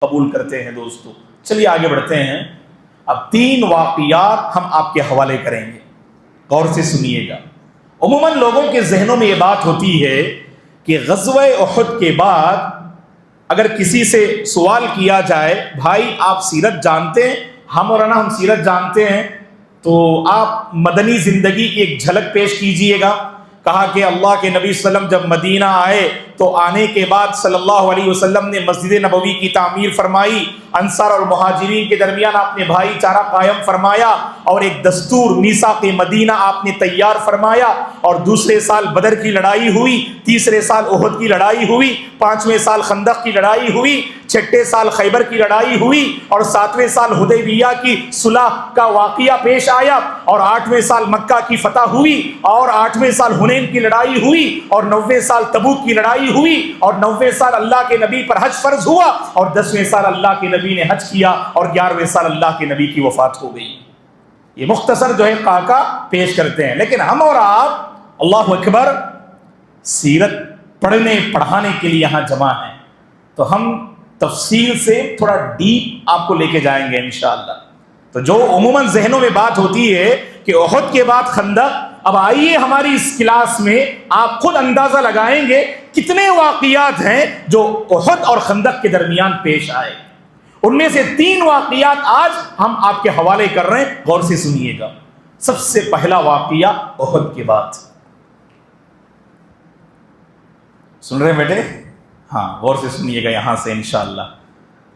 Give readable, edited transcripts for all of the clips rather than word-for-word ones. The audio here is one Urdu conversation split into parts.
قبول کرتے ہیں دوستو۔ چلیے آگے بڑھتے ہیں۔ اب 3 واقعات ہم آپ کے حوالے کریں گے، غور سے سنیے گا۔ عموماً لوگوں کے ذہنوں میں یہ بات ہوتی ہے کہ غزوہ احد کے بعد اگر کسی سے سوال کیا جائے بھائی آپ سیرت جانتے ہیں؟ ہم سیرت جانتے ہیں، تو آپ مدنی زندگی کی ایک جھلک پیش کیجئے گا۔ کہا کہ اللہ کے نبی صلی اللہ علیہ وسلم جب مدینہ آئے تو آنے کے بعد صلی اللہ علیہ وسلم نے مسجد نبوی کی تعمیر فرمائی، انصار اور مہاجرین کے درمیان آپ نے بھائی چارہ قائم فرمایا، اور ایک دستور میثاق مدینہ آپ نے تیار فرمایا، اور دوسرے سال بدر کی لڑائی ہوئی، تیسرے سال احد کی لڑائی ہوئی، 5ویں سال خندق کی لڑائی ہوئی، 6 سال خیبر کی لڑائی ہوئی، اور 7ویں سال حدیبیہ کی صلح کا واقعہ پیش آیا، اور 8ویں سال مکہ کی فتح ہوئی، اور 8ویں سال حنین کی لڑائی ہوئی، اور 9ویں سال تبوک کی لڑائی ہوئی، اور 9ویں سال اللہ کے نبی پر حج فرض ہوا، اور 10ویں سال اللہ کے نبی نے حج کیا، اور 11ویں سال اللہ کے نبی کی وفات ہو گئی۔ یہ مختصر جو ہے خاکہ پیش کرتے ہیں، لیکن ہم اور آپ اللہ اکبر سیرت پڑھنے پڑھانے کے لیے یہاں جمع ہیں، تو ہم تفصیل سے تھوڑا ڈیپ آپ کو لے کے جائیں گے انشاءاللہ۔ تو جو عموماً ذہنوں میں بات ہوتی ہے کہ احد کے بعد خندق، اب آئیے ہماری اس کلاس میں آپ خود اندازہ لگائیں گے کتنے واقعات ہیں جو احد اور خندق کے درمیان پیش آئے۔ ان میں سے 3 واقعات آج ہم آپ کے حوالے کر رہے ہیں، غور سے سنیے گا۔ سب سے پہلا واقعہ احد کے بعد، سن رہے ہیں بیٹے؟ ہاں غور سے سنیے گا یہاں سے انشاءاللہ۔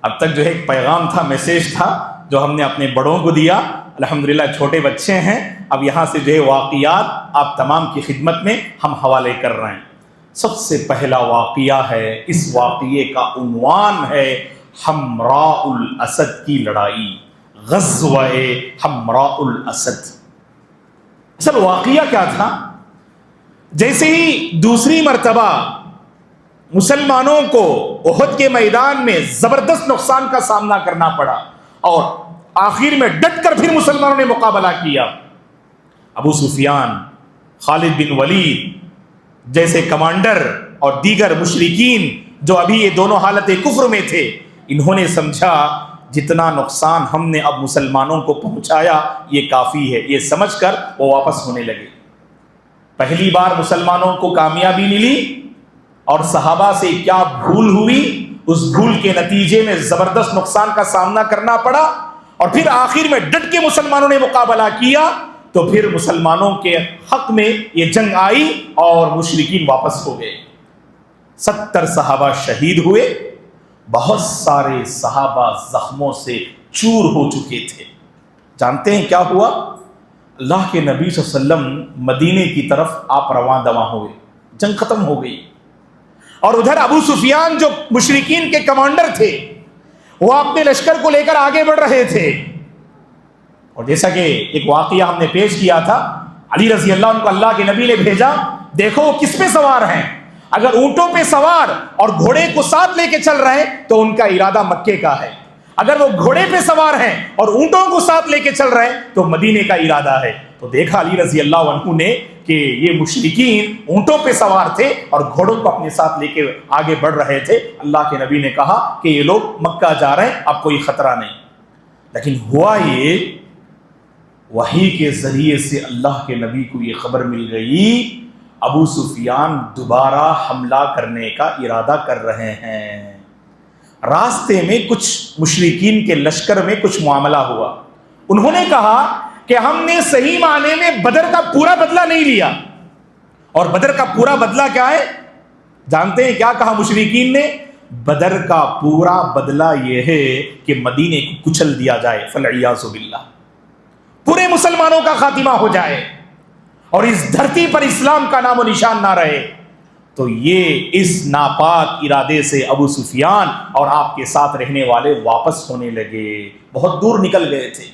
اب تک جو ہے ایک پیغام تھا، میسیج تھا جو ہم نے اپنے بڑوں کو دیا، الحمدللہ چھوٹے بچے ہیں، اب یہاں سے جو ہے واقعات آپ تمام کی خدمت میں ہم حوالے کر رہے ہیں۔ سب سے پہلا واقعہ ہے، اس واقعے کا عنوان ہے حمراء الاسد کی لڑائی، غزوہ حمراء الاسد۔ اصل واقعہ کیا تھا؟ جیسے ہی دوسری مرتبہ مسلمانوں کو احد کے میدان میں زبردست نقصان کا سامنا کرنا پڑا، اور آخر میں ڈٹ کر پھر مسلمانوں نے مقابلہ کیا، ابو سفیان، خالد بن ولید جیسے کمانڈر اور دیگر مشرکین جو ابھی یہ دونوں حالت کفر میں تھے، انہوں نے سمجھا جتنا نقصان ہم نے اب مسلمانوں کو پہنچایا یہ کافی ہے، یہ سمجھ کر وہ واپس ہونے لگے۔ پہلی بار مسلمانوں کو کامیابی ملی، اور صحابہ سے کیا بھول ہوئی، اس بھول کے نتیجے میں زبردست نقصان کا سامنا کرنا پڑا، اور پھر آخر میں ڈٹ کے مسلمانوں نے مقابلہ کیا، تو پھر مسلمانوں کے حق میں یہ جنگ آئی اور مشرکین واپس ہو گئے۔ 70 صحابہ شہید ہوئے، بہت سارے صحابہ زخموں سے چور ہو چکے تھے۔ جانتے ہیں کیا ہوا؟ اللہ کے نبی صلی اللہ علیہ وسلم مدینے کی طرف آپ رواں دواں ہوئے، جنگ ختم ہو گئی، اور ادھر ابو سفیان جو مشرکین کے کمانڈر تھے وہ اپنے لشکر کو لے کر آگے بڑھ رہے تھے، اور جیسا کہ ایک واقعہ ہم نے پیش کیا تھا، علی رضی اللہ عنہ کو اللہ کے نبی نے بھیجا، دیکھو وہ کس پہ سوار ہیں، اگر اونٹوں پہ سوار اور گھوڑے کو ساتھ لے کے چل رہے ہیں تو ان کا ارادہ مکے کا ہے، اگر وہ گھوڑے پہ سوار ہیں اور اونٹوں کو ساتھ لے کے چل رہے ہیں تو مدینے کا ارادہ ہے۔ تو دیکھا علی رضی اللہ عنہ نے کہ یہ مشرکین اونٹوں پہ سوار تھے اور گھوڑوں کو اپنے ساتھ لے کے آگے بڑھ رہے تھے۔ اللہ کے نبی نے کہا کہ یہ لوگ مکہ جا رہے ہیں، اب کوئی خطرہ نہیں۔ لیکن ہوا یہ، وحی کے ذریعے سے اللہ کے نبی کو یہ خبر مل گئی ابو سفیان دوبارہ حملہ کرنے کا ارادہ کر رہے ہیں۔ راستے میں کچھ مشرکین کے لشکر میں کچھ معاملہ ہوا، انہوں نے کہا کہ ہم نے صحیح معنی میں بدر کا پورا بدلہ نہیں لیا، اور بدر کا پورا بدلہ کیا ہے جانتے ہیں؟ کیا کہا مشرکین نے؟ بدر کا پورا بدلہ یہ ہے کہ مدینے کو کچل دیا جائے، فالعیاذ باللہ، پورے مسلمانوں کا خاتمہ ہو جائے اور اس دھرتی پر اسلام کا نام و نشان نہ رہے۔ تو یہ اس ناپاک ارادے سے ابو سفیان اور آپ کے ساتھ رہنے والے واپس ہونے لگے، بہت دور نکل گئے تھے۔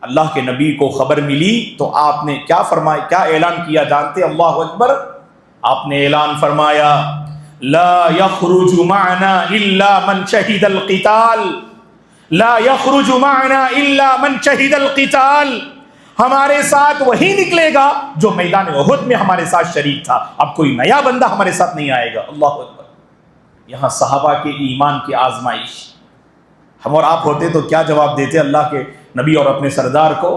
اللہ کے نبی کو خبر ملی تو آپ نے کیا فرمایا، کیا اعلان کیا جانتے؟ اللہ اکبر، آپ نے اعلان فرمایا لا يخرج معنا الا من شهد القتال، لا يخرج معنا الا من شهد القتال، ہمارے ساتھ وہی نکلے گا جو میدان احد میں ہمارے ساتھ شریک تھا، اب کوئی نیا بندہ ہمارے ساتھ نہیں آئے گا۔ اللہ اکبر، یہاں صحابہ کے ایمان کی آزمائش، ہم اور آپ ہوتے تو کیا جواب دیتے اللہ کے نبی اور اپنے سردار کو؟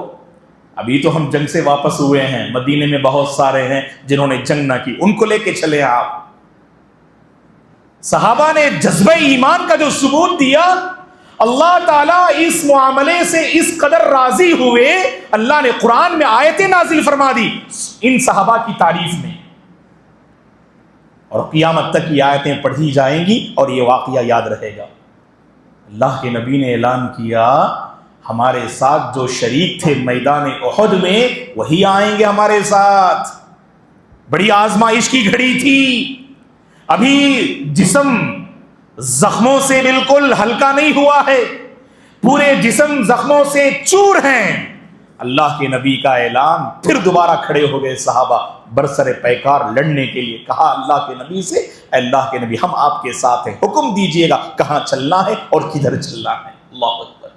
ابھی تو ہم جنگ سے واپس ہوئے ہیں، مدینے میں بہت سارے ہیں جنہوں نے جنگ نہ کی، ان کو لے کے چلے آپ۔ صحابہ نے جذبہ ایمان کا جو ثبوت دیا، اللہ تعالیٰ اس معاملے سے اس قدر راضی ہوئے، اللہ نے قرآن میں آیتیں نازل فرما دی ان صحابہ کی تعریف میں، اور قیامت تک یہ آیتیں پڑھی جائیں گی اور یہ واقعہ یاد رہے گا۔ اللہ کے نبی نے اعلان کیا ہمارے ساتھ جو شریک تھے میدان احد میں وہی آئیں گے ہمارے ساتھ۔ بڑی آزمائش کی گھڑی تھی، ابھی جسم زخموں سے بالکل ہلکا نہیں ہوا ہے، پورے جسم زخموں سے چور ہیں۔ اللہ کے نبی کا اعلان، پھر دوبارہ کھڑے ہو گئے صحابہ برسر پیکار لڑنے کے لیے۔ کہا اللہ کے نبی سے، اے اللہ کے نبی ہم آپ کے ساتھ ہیں، حکم دیجئے گا کہاں چلنا ہے اور کدھر چلنا ہے۔ اللہ اکبر۔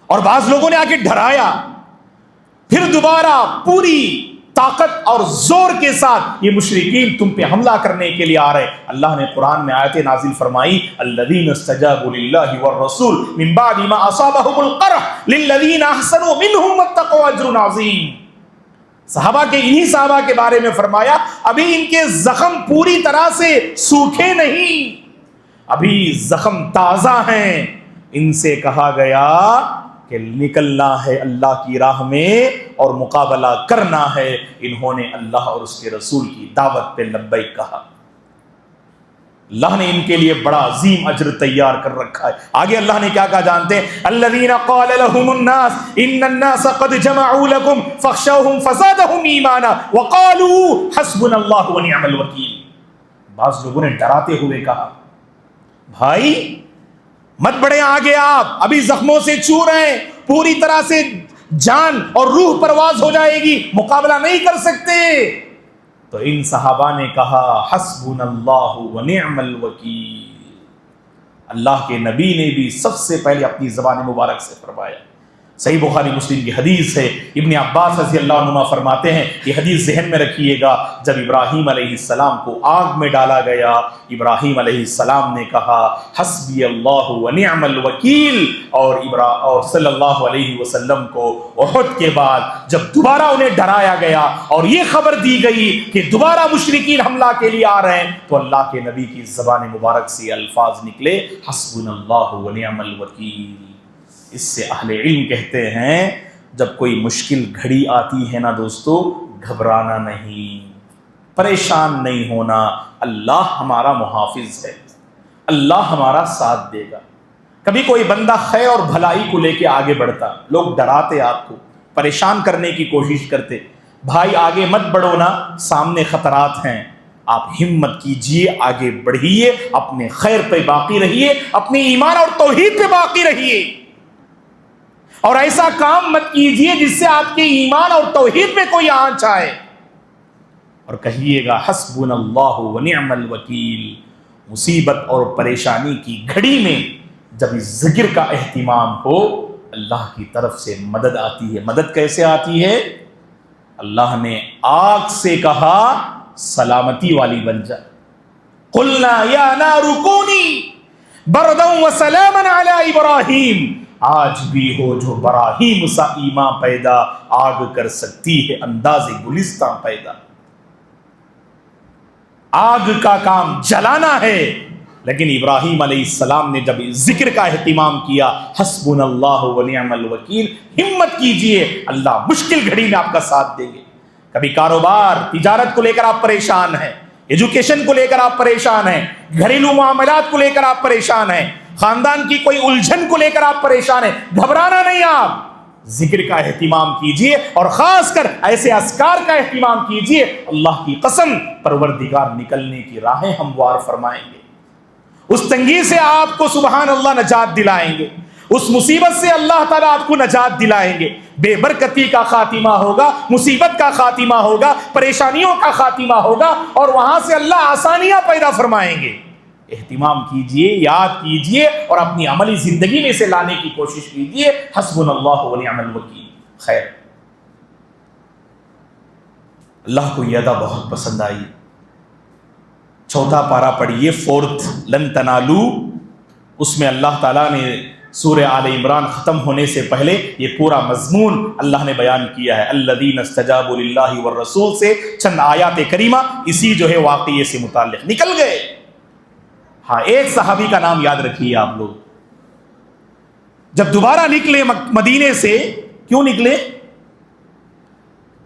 اور بعض لوگوں نے آ کے ڈرایا، پھر دوبارہ پوری طاقت اور زور کے ساتھ یہ مشرکین تم پہ حملہ کرنے کے لیے آ رہے۔ اللہ نے قرآن میں آیتیں نازل فرمائی، الذین استجابوا للہ والرسول من بعد ما اصابهم القرح للذین احسنوا منهم واتقوا اجر عظیم۔ صحابہ کے انہی صحابہ کے بارے میں فرمایا ابھی ان کے زخم پوری طرح سے سوکھے نہیں، ابھی زخم تازہ ہیں۔ ان سے کہا گیا کہ نکلنا ہے اللہ کی راہ میں اور مقابلہ کرنا ہے۔ انہوں نے اللہ اور اس کے رسول کی دعوت پہ لبیک کہا، اللہ نے ان کے لیے بڑا عظیم اجر تیار کر رکھا ہے۔ آگے اللہ نے کیا کہا جانتے ہیں؟ الذین قال لهم الناس ان الناس قد جمعوا لكم فاخشوهم فزادهم ایمانا وقالوا حسبنا اللہ ونعم الوکیل۔ بعض لوگوں نے ڈراتے ہوئے کہا بھائی مت بڑھیں آگے، آپ ابھی زخموں سے چور ہیں، پوری طرح سے جان اور روح پرواز ہو جائے گی، مقابلہ نہیں کر سکتے۔ تو ان صحابہ نے کہا حسبنا اللہ ونعم الوکیل۔ اللہ کے نبی نے بھی سب سے پہلے اپنی زبان مبارک سے فرمایا۔ صحیح بخاری مسلم کی حدیث ہے، ابن عباس رضی اللہ عنہما فرماتے ہیں، یہ حدیث ذہن میں رکھیے گا، جب ابراہیم علیہ السلام کو آگ میں ڈالا گیا، ابراہیم علیہ السلام نے کہا حسبی اللہ ونعم الوکیل، اور صلی اللہ علیہ وسلم کو احد کے بعد جب دوبارہ انہیں ڈرایا گیا اور یہ خبر دی گئی کہ دوبارہ مشرکین حملہ کے لیے آ رہے ہیں، تو اللہ کے نبی کی زبان مبارک سے الفاظ نکلے حسبنا اللہ ونعم الوکیل۔ اس سے اہل علم کہتے ہیں جب کوئی مشکل گھڑی آتی ہے نا دوستو، گھبرانا نہیں، پریشان نہیں ہونا، اللہ ہمارا محافظ ہے، اللہ ہمارا ساتھ دے گا۔ کبھی کوئی بندہ خیر اور بھلائی کو لے کے آگے بڑھتا، لوگ ڈراتے آپ کو، پریشان کرنے کی کوشش کرتے، بھائی آگے مت بڑھو نا، سامنے خطرات ہیں، آپ ہمت کیجئے، آگے بڑھیے، اپنے خیر پہ باقی رہیے، اپنے ایمان اور توحید پہ باقی رہیے، اور ایسا کام مت کیجئے جس سے آپ کے ایمان اور توحید میں کوئی آنچ آئے، اور کہیے گا حسبنا اللہ ونعم الوکیل۔ مصیبت اور پریشانی کی گھڑی میں جب اس ذکر کا اہتمام ہو، اللہ کی طرف سے مدد آتی ہے۔ مدد کیسے آتی ہے؟ اللہ نے آگ سے کہا سلامتی والی بن جا، قلنا یا نار کونی بردا وسلاما علی ابراہیم، آج بھی ہو جو براہیم سا ایمان پیدا، آگ کر سکتی ہے انداز گلستاں پیدا۔ آگ کا کام جلانا ہے، لیکن ابراہیم علیہ السلام نے جب ذکر کا اہتمام کیا حسبنا اللہ ونعم الوکیل، ہمت کیجئے، اللہ مشکل گھڑی میں آپ کا ساتھ دیں گے۔ کبھی کاروبار تجارت کو لے کر آپ پریشان ہیں، ایجوکیشن کو لے کر آپ پریشان ہیں، گھریلو معاملات کو لے کر آپ پریشان ہیں، خاندان کی کوئی الجھن کو لے کر آپ پریشان ہیں، گھبرانا نہیں، آپ ذکر کا اہتمام کیجئے، اور خاص کر ایسے اذکار کا اہتمام کیجئے، اللہ کی قسم پروردگار نکلنے کی راہیں ہموار فرمائیں گے، اس تنگی سے آپ کو سبحان اللہ نجات دلائیں گے، اس مصیبت سے اللہ تعالیٰ آپ کو نجات دلائیں گے، بے برکتی کا خاتمہ ہوگا، مصیبت کا خاتمہ ہوگا، پریشانیوں کا خاتمہ ہوگا، اور وہاں سے اللہ آسانیاں پیدا فرمائیں گے۔ اہتمام کیجئے، یاد کیجئے، اور اپنی عملی زندگی میں سے لانے کی کوشش کیجئے، حسبنا اللہ ونعم الوکیل۔ خیر، اللہ کو یہ ادا بہت پسند آئی۔ چوتھا پارہ پڑھیے، فورتھ، لن تنالوا اس میں اللہ تعالیٰ نے سورہ آل عمران ختم ہونے سے پہلے یہ پورا مضمون اللہ نے بیان کیا ہے. الذین استجابوا للہ والرسول سے چند آیات کریمہ اسی جو ہے واقعے سے متعلق نکل گئے. ہاں ایک صحابی کا نام یاد رکھیے آپ لوگ. جب دوبارہ نکلے مدینے سے، کیوں نکلے؟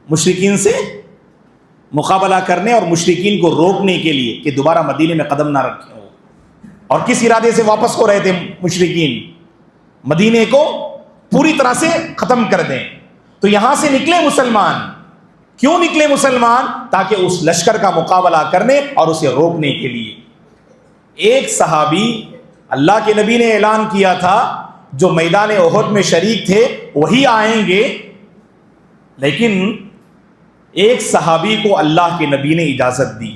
مشرکین سے مقابلہ کرنے اور مشرکین کو روکنے کے لیے کہ دوبارہ مدینے میں قدم نہ رکھیں. اور کس ارادے سے واپس ہو رہے تھے مشرکین؟ مدینے کو پوری طرح سے ختم کر دیں. تو یہاں سے نکلے مسلمان. کیوں نکلے مسلمان؟ تاکہ اس لشکر کا مقابلہ کرنے اور اسے روکنے کے لیے. ایک صحابی اللہ کے نبی نے اعلان کیا تھا جو میدان احد میں شریک تھے وہی آئیں گے، لیکن ایک صحابی کو اللہ کے نبی نے اجازت دی.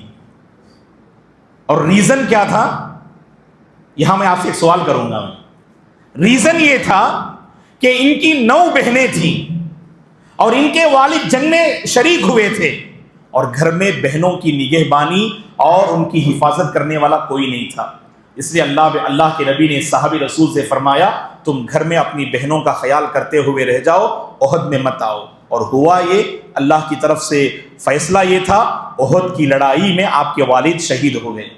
اور ریزن کیا تھا؟ یہاں میں آپ سے ایک سوال کروں گا. ریزن یہ تھا کہ ان کی 9 بہنیں تھیں اور ان کے والد جنگ میں شریک ہوئے تھے، اور گھر میں بہنوں کی نگہبانی اور ان کی حفاظت کرنے والا کوئی نہیں تھا. اس لیے اللہ کے نبی نے صحابی رسول سے فرمایا تم گھر میں اپنی بہنوں کا خیال کرتے ہوئے رہ جاؤ، احد میں مت آؤ. اور ہوا یہ، اللہ کی طرف سے فیصلہ یہ تھا، احد کی لڑائی میں آپ کے والد شہید ہو گئے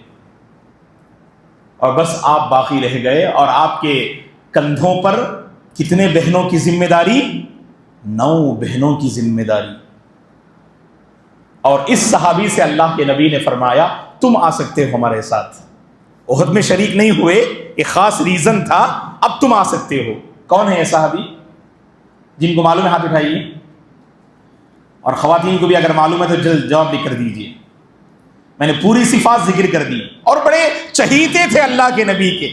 اور بس آپ باقی رہ گئے. اور آپ کے کندھوں پر کتنے بہنوں کی ذمہ داری؟ 9 بہنوں کی ذمہ داری. اور اس صحابی سے اللہ کے نبی نے فرمایا تم آ سکتے ہو ہمارے ساتھ. احد میں شریک نہیں ہوئے، ایک خاص ریزن تھا، اب تم آ سکتے ہو. کون ہے یہ صحابی؟ جن کو معلوم ہے ہاتھ اٹھائیے، اور خواتین کو بھی اگر معلوم ہے تو جلد جواب لکھ کر دیجیے. میں نے پوری صفات ذکر کر دی. اور بڑے چہیتے تھے اللہ کے نبی کے.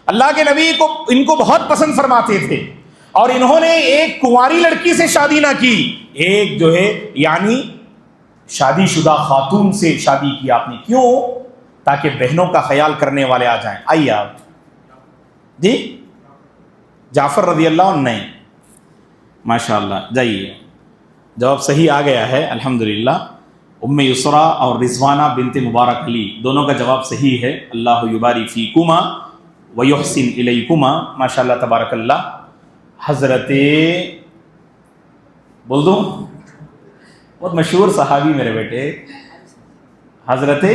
اللہ کے نبی کو ان کو بہت پسند فرماتے تھے، اور انہوں نے ایک کنواری لڑکی سے شادی نہ کی، ایک جو ہے یعنی شادی شدہ خاتون سے شادی کی آپ نے. کیوں؟ تاکہ بہنوں کا خیال کرنے والے آ جائیں. آئیے آپ. جی جعفر رضی اللہ عنہ؟ نہیں. ماشاء اللہ، جائیے. جواب صحیح آ گیا ہے الحمدللہ. ام یسرا اور رضوانہ بنت مبارک علی دونوں کا جواب صحیح ہے. اللہ یبارک فیکما ویحسن الیکما. ماشاء اللہ تبارک اللہ. حضرت بول دوں، بہت مشہور صحابی میرے بیٹے، حضرت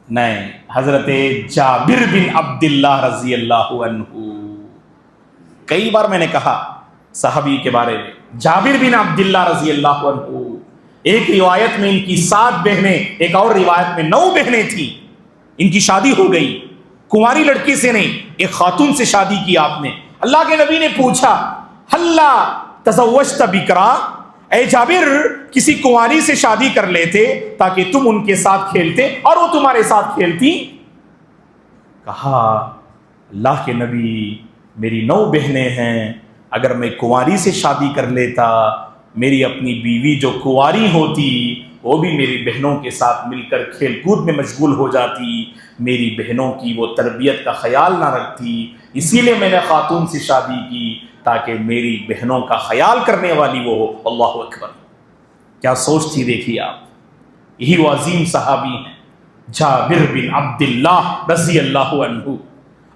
نہیں، حضرت جابر بن عبداللہ رضی اللہ عنہ. کئی بار میں نے کہا صحابی کے بارے میں، جابر بن عبداللہ رضی اللہ عنہ. ایک روایت میں ان کی 7 بہنیں، ایک اور روایت میں 9 بہنیں تھیں. ان کی شادی ہو گئی، کنواری لڑکی سے نہیں، ایک خاتون سے شادی کی آپ نے. اللہ کے نبی نے پوچھا ہلا تزوجت بکرا، اے جابر کسی کنواری سے شادی کر لیتے تاکہ تم ان کے ساتھ کھیلتے اور وہ تمہارے ساتھ کھیلتی. کہا اللہ کے نبی میری 9 بہنیں ہیں، اگر میں کنواری سے شادی کر لیتا میری اپنی بیوی جو کنواری ہوتی وہ بھی میری بہنوں کے ساتھ مل کر کھیل کود میں مشغول ہو جاتی، میری بہنوں کی وہ تربیت کا خیال نہ رکھتی. اسی لیے میں نے خاتون سے شادی کی تاکہ میری بہنوں کا خیال کرنے والی وہ ہو. اللہ اکبر، کیا سوچ تھی دیکھیے آپ. یہی وہ عظیم صحابی ہیں جابر بن عبداللہ رضی اللہ عنہ،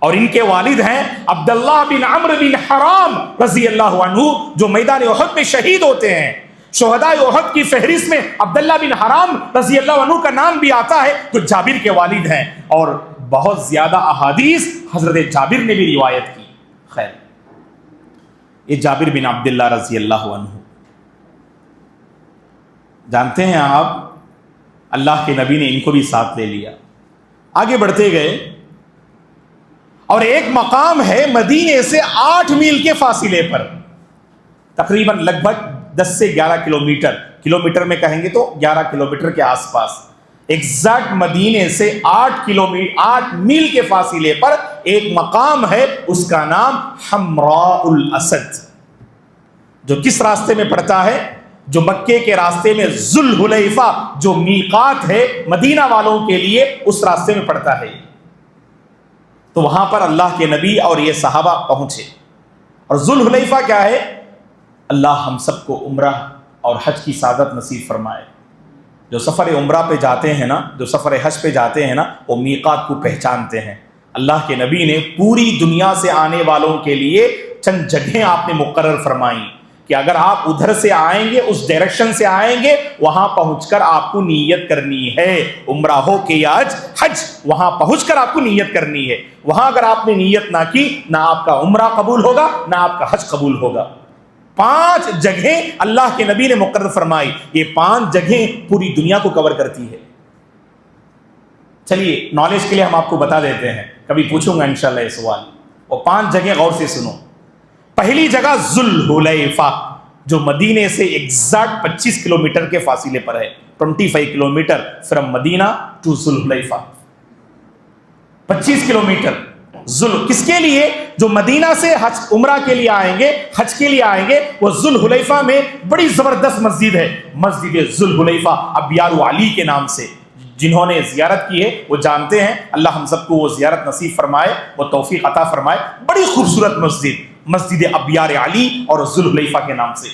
اور ان کے والد ہیں عبداللہ بن عمرو بن حرام رضی اللہ عنہ جو میدان احد میں شہید ہوتے ہیں. شہداء احد کی فہرست میں عبداللہ بن حرام رضی اللہ عنہ کا نام بھی آتا ہے جو جابر کے والد ہیں، اور بہت زیادہ احادیث حضرت جابر نے بھی روایت کی. خیر، یہ جابر بن عبداللہ رضی اللہ عنہ جانتے ہیں آپ، اللہ کے نبی نے ان کو بھی ساتھ لے لیا. آگے بڑھتے گئے اور ایک مقام ہے مدینے سے 8 میل کے فاصلے پر، تقریباً لگ بھگ 10 سے 11 کلومیٹر میں کہیں گے تو 11 کلومیٹر کے آس پاس، ایگزیکٹ مدینے سے 8 میل کے فاصلے پر ایک مقام ہے، اس کا نام حمراء الاسد، جو کس راستے میں پڑتا ہے؟ جو مکے کے راستے میں ذوالحلیفہ جو میقات ہے مدینہ والوں کے لیے، اس راستے میں پڑتا ہے. تو وہاں پر اللہ کے نبی اور یہ صحابہ پہنچے. اور ذوالحلیفہ کیا ہے؟ اللہ ہم سب کو عمرہ اور حج کی سعادت نصیب فرمائے. جو سفر عمرہ پہ جاتے ہیں نا، جو سفر حج پہ جاتے ہیں نا، وہ میقات کو پہچانتے ہیں. اللہ کے نبی نے پوری دنیا سے آنے والوں کے لیے چند جگہیں آپ نے مقرر فرمائیں کہ اگر آپ ادھر سے آئیں گے، اس ڈائریکشن سے آئیں گے، وہاں پہنچ کر آپ کو نیت کرنی ہے، عمرہ ہو کہ یا حج، وہاں پہنچ کر آپ کو نیت کرنی ہے۔ وہاں اگر آپ نے نیت نہ کی، نہ آپ کا عمرہ قبول ہوگا، نہ آپ کا حج قبول ہوگا۔ 5 جگہیں اللہ کے نبی نے مقرر فرمائی، یہ 5 جگہیں پوری دنیا کو کور کرتی ہے۔ چلیے نالج کے لیے ہم آپ کو بتا دیتے ہیں، کبھی پوچھوں گا انشاءاللہ یہ سوال، وہ 5 جگہیں غور سے سنو۔ پہلی جگہ ذوالحلیفہ، جو مدینے سے ایگزیکٹ 25 کلومیٹر کے فاصلے پر ہے، 25 kilometre from Medina to Dhul Hulaifa, 25 kilometre. کس کے لیے؟ جو مدینہ سے حج عمرہ کے لیے آئیں گے، حج کے لیے آئیں گے، وہ ذوالحلیفہ میں بڑی زبردست مسجد ہے، مسجد ذوالحلیفہ ابیار علی کے نام سے۔ جنہوں نے زیارت کی ہے وہ جانتے ہیں، اللہ ہم سب کو وہ زیارت نصیب فرمائے، وہ توفیق عطا فرمائے۔ بڑی خوبصورت مسجد، مسجد ابیار علی اور ذوالحلیفہ کے نام سے،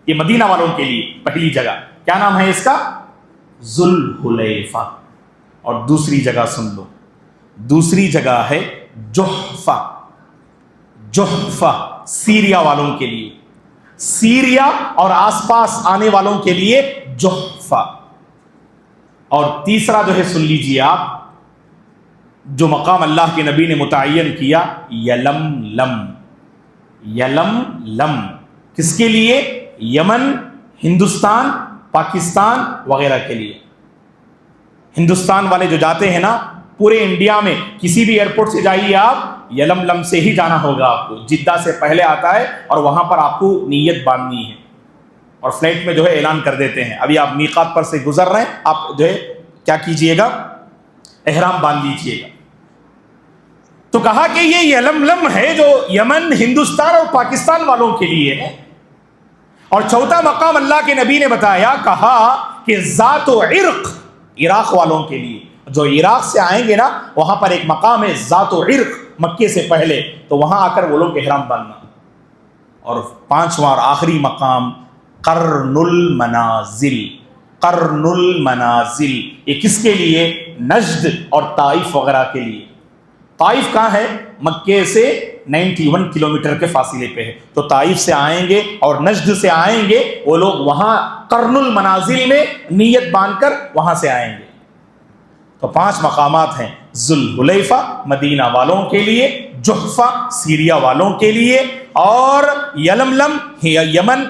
یہ مدینہ والوں کے لیے پہلی جگہ۔ کیا نام ہے اس کا؟ ذوالحلیفہ۔ اور دوسری جگہ سن لو، دوسری جگہ ہے جحفہ۔ جحفہ سیریا والوں کے لیے، سیریا اور آس پاس آنے والوں کے لیے جحفہ۔ اور تیسرا جو ہے سن لیجئے آپ، جو مقام اللہ کے نبی نے متعین کیا، یلملم۔ یلملم کس کے لیے؟ یمن، ہندوستان، پاکستان وغیرہ کے لیے۔ ہندوستان والے جو جاتے ہیں نا، پورے انڈیا میں کسی بھی ایئرپورٹ سے جائیے آپ، یلملم سے ہی جانا ہوگا آپ کو، جدہ سے پہلے آتا ہے، اور وہاں پر آپ کو نیت باندھنی ہے، اور فلائٹ میں جو ہے اعلان کر دیتے ہیں ابھی آپ میقات پر سے گزر رہے ہیں، آپ جو ہے کیا کیجئے گا؟ احرام باندھ لیجئے گا۔ تو کہا کہ یہ یلملم ہے جو یمن، ہندوستان اور پاکستان والوں کے لیے ہے۔ اور چوتھا مقام اللہ کے نبی نے بتایا، کہا کہ ذات و عرق، عراق والوں کے لیے، جو عراق سے آئیں گے نا، وہاں پر ایک مقام ہے ذات و عرق، مکے سے پہلے، تو وہاں آ کر وہ لوگ احرام باندھنا۔ اور 5واں اور آخری مقام قرن المنازل۔ قرن المنازل یہ کس کے لیے؟ نجد اور طائف وغیرہ کے لیے۔ طائف کہاں ہے؟ مکے سے 91 کلومیٹر کے فاصلے پہ ہے، تو طائف سے آئیں گے اور نجد سے آئیں گے وہ لوگ، وہاں قرن المنازل میں نیت باندھ کر وہاں سے آئیں گے۔ تو 5 مقامات ہیں، ذوالحلیفہ مدینہ والوں کے لیے، جحفہ سیریا والوں کے لیے، اور یلملم یمن،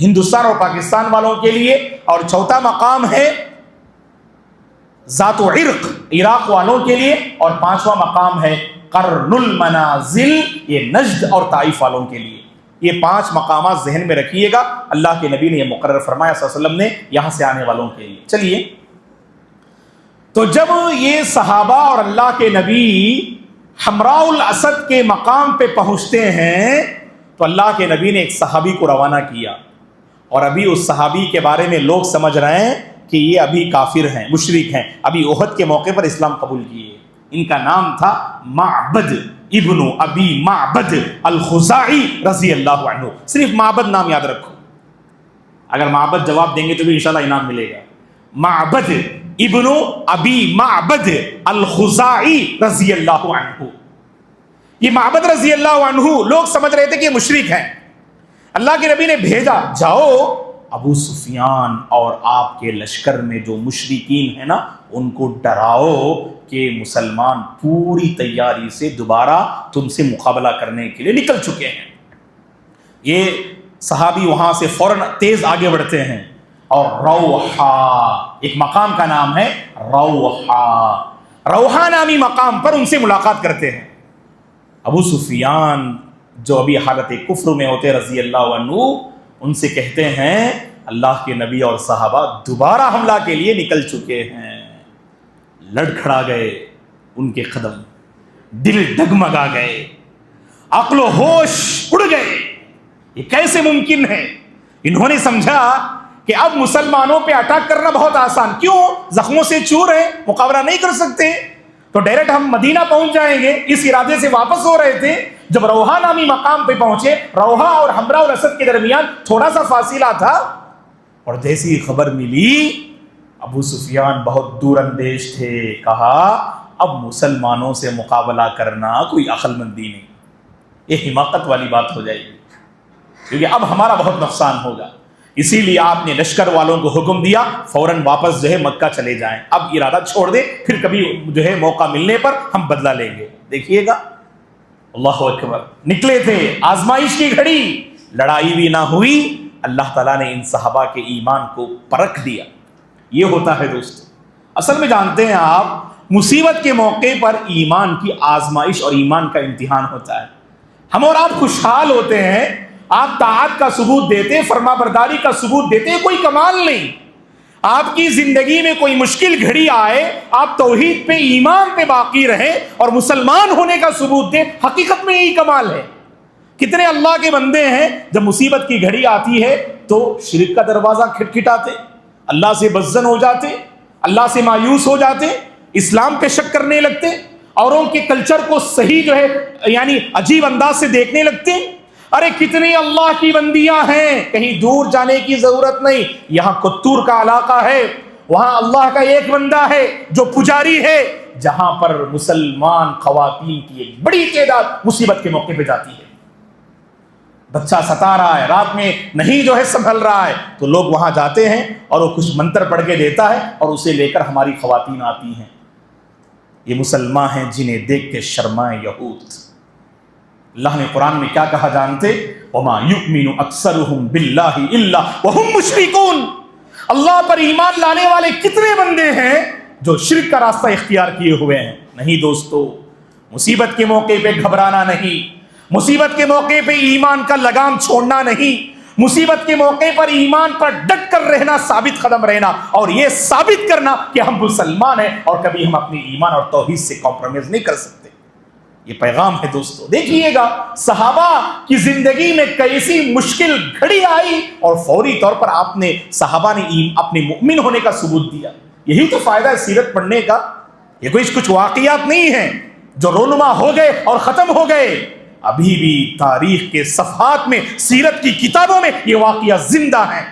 ہندوستان اور پاکستان والوں کے لیے، اور چوتھا مقام ہے ذات و عرق، عراق والوں کے لیے، اور 5واں مقام ہے قرن المنازل، یہ نجد اور طائف والوں کے لیے۔ یہ 5 مقامات ذہن میں رکھیے گا، اللہ کے نبی نے یہ مقرر فرمایا صلی اللہ علیہ وسلم نے یہاں سے آنے والوں کے لیے۔ چلیے، تو جب یہ صحابہ اور اللہ کے نبی حمراء الاسد کے مقام پہ پہنچتے ہیں، تو اللہ کے نبی نے ایک صحابی کو روانہ کیا، اور ابھی اس صحابی کے بارے میں لوگ سمجھ رہے ہیں کہ یہ ابھی کافر ہیں، مشرک ہیں، ابھی احد کے موقع پر اسلام قبول کیے۔ ان کا نام تھا معبد ابن ابی معبد الخزاعی رضی اللہ عنہ۔ صرف معبد نام یاد رکھو، اگر معبد جواب دیں گے تو بھی انشاءاللہ انعام ملے گا۔ معبد ابن ابی معبد الخزاعی رضی اللہ عنہ۔ یہ معبد رضی اللہ عنہ، لوگ سمجھ رہے تھے کہ یہ مشرک ہیں، اللہ کے نبی نے بھیجا، جاؤ ابو سفیان اور آپ کے لشکر میں جو مشرکین ہیں نا، ان کو ڈراؤ کہ مسلمان پوری تیاری سے دوبارہ تم سے مقابلہ کرنے کے لیے نکل چکے ہیں۔ یہ صحابی وہاں سے فوراً تیز آگے بڑھتے ہیں، اور روحا، ایک مقام کا نام ہے روحا، روحا نامی مقام پر ان سے ملاقات کرتے ہیں۔ ابو سفیان جو ابھی حالت کفر میں ہوتے رضی اللہ عنہ، ان سے کہتے ہیں اللہ کے نبی اور صحابہ دوبارہ حملہ کے لیے نکل چکے ہیں۔ لڑ کھڑا گئے ان کے قدم، دل ڈگمگا گئے، عقل و ہوش اڑ گئے، یہ کیسے ممکن ہے؟ انہوں نے سمجھا کہ اب مسلمانوں پہ اٹیک کرنا بہت آسان، کیوں؟ زخموں سے چور ہیں، مقابلہ نہیں کر سکتے، تو ڈائریکٹ ہم مدینہ پہنچ جائیں گے، اس ارادے سے واپس ہو رہے تھے۔ جب روحا نامی مقام پہ پہنچے، روحا اور حمراء الاسد کے درمیان تھوڑا سا فاصلہ تھا، اور جیسی خبر ملی، ابو سفیان بہت دور اندیش تھے، کہا اب مسلمانوں سے مقابلہ کرنا کوئی عقل مندی نہیں، یہ حماقت والی بات ہو جائے گی، کیونکہ اب ہمارا بہت نقصان ہوگا۔ اسی لیے آپ نے لشکر والوں کو حکم دیا فوراً واپس مکہ چلے جائیں، اب ارادہ چھوڑ دیں، پھر کبھی موقع ملنے پر ہم بدلہ لیں گے۔ دیکھیے گا، اللہ اکبر، نکلے تھے، آزمائش کی گھڑی، لڑائی بھی نہ ہوئی، اللہ تعالیٰ نے ان صحابہ کے ایمان کو پرکھ دیا۔ یہ ہوتا ہے دوستو، اصل میں جانتے ہیں آپ، مصیبت کے موقع پر ایمان کی آزمائش اور ایمان کا امتحان ہوتا ہے۔ ہم اور آپ خوشحال ہوتے ہیں، آپ طاعت کا ثبوت دیتے، فرما برداری کا ثبوت دیتے، کوئی کمال نہیں۔ آپ کی زندگی میں کوئی مشکل گھڑی آئے، آپ توحید پہ، ایمان پہ باقی رہیں اور مسلمان ہونے کا ثبوت دیں، حقیقت میں یہی کمال ہے۔ کتنے اللہ کے بندے ہیں جب مصیبت کی گھڑی آتی ہے تو شرک کا دروازہ کھٹکھٹاتے، اللہ سے بدظن ہو جاتے، اللہ سے مایوس ہو جاتے، اسلام پہ شک کرنے لگتے، اوروں کے کلچر کو صحیح یعنی عجیب انداز سے دیکھنے لگتے۔ ارے کتنی اللہ کی بندیاں ہیں، کہیں دور جانے کی ضرورت نہیں، یہاں کتور کا علاقہ ہے، وہاں اللہ کا ایک بندہ ہے جو پجاری ہے، جہاں پر مسلمان خواتین کی ایک بڑی تعداد مصیبت کے موقع پہ جاتی ہے۔ بچہ ستا رہا ہے، رات میں نہیں سنبھل رہا ہے، تو لوگ وہاں جاتے ہیں اور وہ کچھ منتر پڑھ کے دیتا ہے اور اسے لے کر ہماری خواتین آتی ہیں۔ یہ مسلمان ہیں جنہیں دیکھ کے شرمائے یہود۔ اللہ نے قرآن میں کیا کہا جانتے؟ وَمَا يُؤْمِنُ أَكْثَرُهُمْ بِاللَّهِ إِلَّا وَهُمْ مُشْرِكُونَ۔ اللہ پر ایمان لانے والے کتنے بندے ہیں جو شرک کا راستہ اختیار کیے ہوئے ہیں؟ نہیں دوستو، مصیبت کے موقع پہ گھبرانا نہیں، مصیبت کے موقع پہ ایمان کا لگام چھوڑنا نہیں، مصیبت کے موقع پر ایمان پر ڈٹ کر رہنا، ثابت قدم رہنا، اور یہ ثابت کرنا کہ ہم مسلمان ہیں اور کبھی ہم اپنے ایمان اور توحید سے کمپرومائز نہیں کر سکتے۔ یہ پیغام ہے دوستو۔ دیکھیے گا صحابہ کی زندگی میں کیسی مشکل گھڑی آئی اور فوری طور پر آپ نے صحابہ نے اپنے مؤمن ہونے کا ثبوت دیا۔ یہی تو فائدہ ہے سیرت پڑھنے کا۔ یہ کوئی کچھ واقعات نہیں ہیں جو رونما ہو گئے اور ختم ہو گئے، ابھی بھی تاریخ کے صفحات میں، سیرت کی کتابوں میں یہ واقعات زندہ ہیں،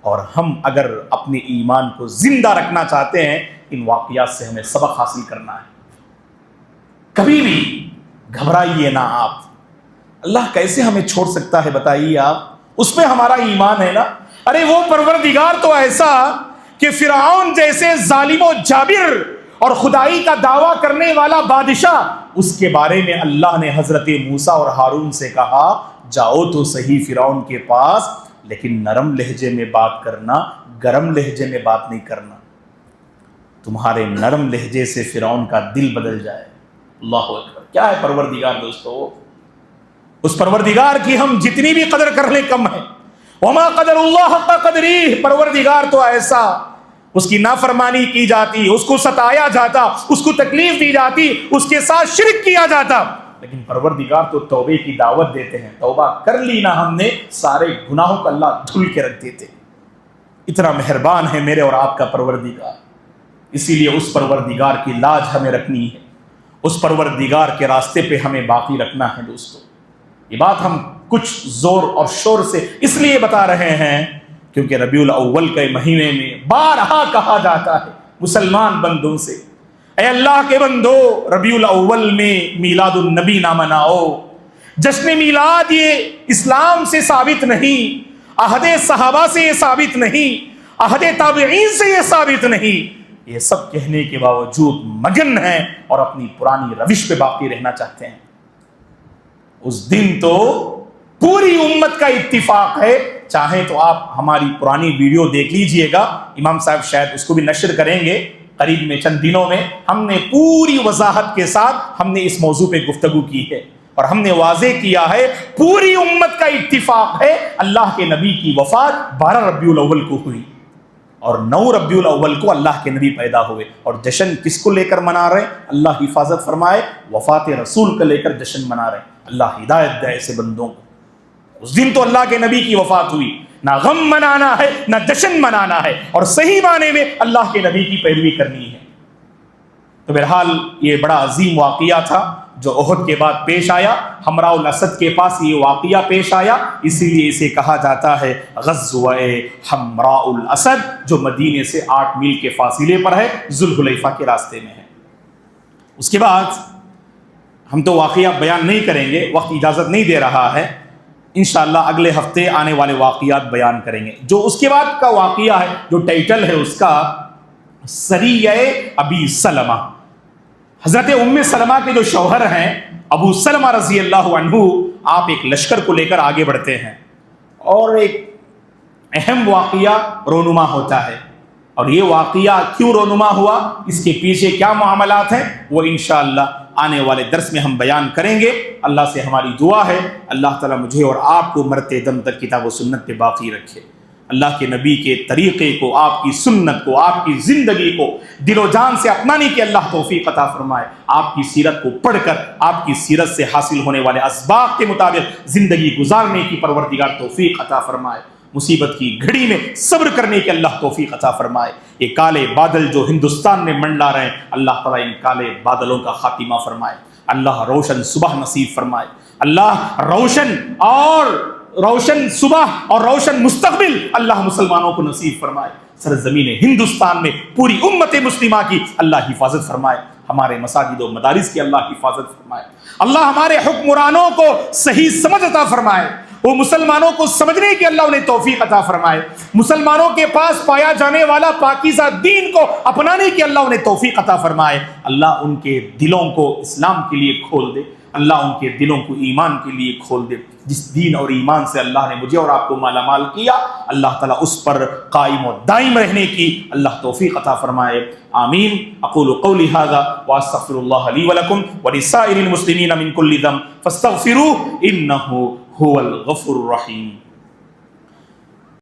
اور ہم اگر اپنے ایمان کو زندہ رکھنا چاہتے ہیں، ان واقعات سے ہمیں سبق حاصل کرنا ہے۔ کبھی بھی گھبرائیے نہ آپ، اللہ کیسے ہمیں چھوڑ سکتا ہے بتائیے آپ، اس پہ ہمارا ایمان ہے نا۔ ارے وہ پروردگار تو ایسا کہ فرعون جیسے ظالم و جابر اور خدائی کا دعویٰ کرنے والا بادشاہ، اس کے بارے میں اللہ نے حضرت موسیٰ اور ہارون سے کہا جاؤ تو صحیح فرعون کے پاس، لیکن نرم لہجے میں بات کرنا، گرم لہجے میں بات نہیں کرنا، تمہارے نرم لہجے سے فرعون کا دل بدل جائے۔ اللہ اکبر، کیا ہے پروردگار دوستو، اس پروردگار کی ہم جتنی بھی قدر کر لیں کم ہے۔ وما قدر اللہ حق قدرہ، پروردگار تو ایسا، اس کی نافرمانی کی جاتی، اس کو ستایا جاتا، اس کو تکلیف دی جاتی، اس کے ساتھ شرک کیا جاتا، لیکن پروردگار تو توبے کی دعوت دیتے ہیں۔ توبہ کر لی نا ہم نے، سارے گناہوں کو اللہ دھل کے رکھ دیتے۔ اتنا مہربان ہے میرے اور آپ کا پروردگار، اسی لیے اس پروردگار کی لاج ہمیں رکھنی ہے، اس پروردگار کے راستے پہ ہمیں باقی رکھنا ہے دوستو۔ یہ بات ہم کچھ زور اور شور سے اس لیے بتا رہے ہیں کیونکہ ربیع الاول کے مہینے میں بارہا کہا جاتا ہے مسلمان بندوں سے، اے اللہ کے بندو، ربیع الاول میں میلاد النبی نہ مناؤ۔ جشن میلاد یہ اسلام سے ثابت نہیں، عہد صحابہ سے یہ ثابت نہیں، عہد تابعین سے یہ ثابت نہیں۔ یہ سب کہنے کے باوجود مگن ہیں اور اپنی پرانی روش پہ باقی رہنا چاہتے ہیں۔ اس دن تو پوری امت کا اتفاق ہے، چاہیں تو آپ ہماری پرانی ویڈیو دیکھ لیجئے گا، امام صاحب شاید اس کو بھی نشر کریں گے قریب میں، چند دنوں میں۔ ہم نے پوری وضاحت کے ساتھ ہم نے اس موضوع پہ گفتگو کی ہے اور ہم نے واضح کیا ہے پوری امت کا اتفاق ہے، اللہ کے نبی کی وفات 12 ربیع الاول کو ہوئی اور 9 ربیع الاول کو اللہ کے نبی پیدا ہوئے، اور جشن کس کو لے کر منا رہے ہیں؟ اللہ حفاظت فرمائے، وفات رسول کو لے کر جشن منا رہے ہیں۔ اللہ ہدایت دے ایسے بندوں کو۔ اس دن تو اللہ کے نبی کی وفات ہوئی، نہ غم منانا ہے نہ جشن منانا ہے، اور صحیح معنی میں اللہ کے نبی کی پیروی کرنی ہے۔ تو بہرحال یہ بڑا عظیم واقعہ تھا جو احد کے بعد پیش آیا، حمراء الاسد کے پاس یہ واقعہ پیش آیا، اسی لیے اسے کہا جاتا ہے غزوہ حمراء الاسد، جو مدینے سے 8 میل کے فاصلے پر ہے، ذوالحلیفہ کے راستے میں ہے۔ اس کے بعد ہم تو واقعہ بیان نہیں کریں گے، وقت اجازت نہیں دے رہا ہے، انشاءاللہ اگلے ہفتے آنے والے واقعات بیان کریں گے۔ جو اس کے بعد کا واقعہ ہے، جو ٹائٹل ہے اس کا سریہ ابی سلمہ، حضرت ام سلمہ کے جو شوہر ہیں ابو سلمہ رضی اللہ عنہ، آپ ایک لشکر کو لے کر آگے بڑھتے ہیں اور ایک اہم واقعہ رونما ہوتا ہے، اور یہ واقعہ کیوں رونما ہوا، اس کے پیچھے کیا معاملات ہیں، وہ انشاءاللہ آنے والے درس میں ہم بیان کریں گے۔ اللہ سے ہماری دعا ہے اللہ تعالیٰ مجھے اور آپ کو مرتے دم تک کتاب و سنت پہ باقی رکھے، اللہ کے نبی کے طریقے کو، آپ کی سنت کو، آپ کی زندگی کو دل و جان سے اپنانے کی اللہ توفیق عطا فرمائے، آپ کی سیرت کو پڑھ کر آپ کی سیرت سے حاصل ہونے والے اسباق کے مطابق زندگی گزارنے کی پروردگار توفیق عطا فرمائے، مصیبت کی گھڑی میں صبر کرنے کی اللہ توفیق عطا فرمائے۔ یہ کالے بادل جو ہندوستان میں منڈلا رہے ہیں، اللہ تعالیٰ ان کالے بادلوں کا خاتمہ فرمائے، اللہ روشن صبح نصیب فرمائے، اللہ روشن صبح اور روشن مستقبل اللہ مسلمانوں کو نصیب فرمائے، سرزمین ہندوستان میں پوری امت مسلمہ کی اللہ حفاظت فرمائے، ہمارے مساجد و مدارس کی اللہ حفاظت فرمائے، اللہ ہمارے حکمرانوں کو صحیح سمجھ عطا فرمائے، وہ مسلمانوں کو سمجھنے کی اللہ انہیں توفیق عطا فرمائے، مسلمانوں کے پاس پایا جانے والا پاکیزہ دین کو اپنانے کی اللہ انہیں توفیق عطا فرمائے، اللہ ان کے دلوں کو اسلام کے لیے کھول دے، اللہ ان کے دلوں کو ایمان کے لیے کھول دے، جس دین اور ایمان سے اللہ نے مجھے اور آپ کو مالا مال کیا، اللہ تعالیٰ اس پر قائم و دائم رہنے کی اللہ توفیق عطا فرمائے، آمین۔ اقول قولی ھذا واستغفر اللہ لی ولکم ولسائر المسلمین من کل ذنب فاستغفروہ انہ هو الغفور الرحیم۔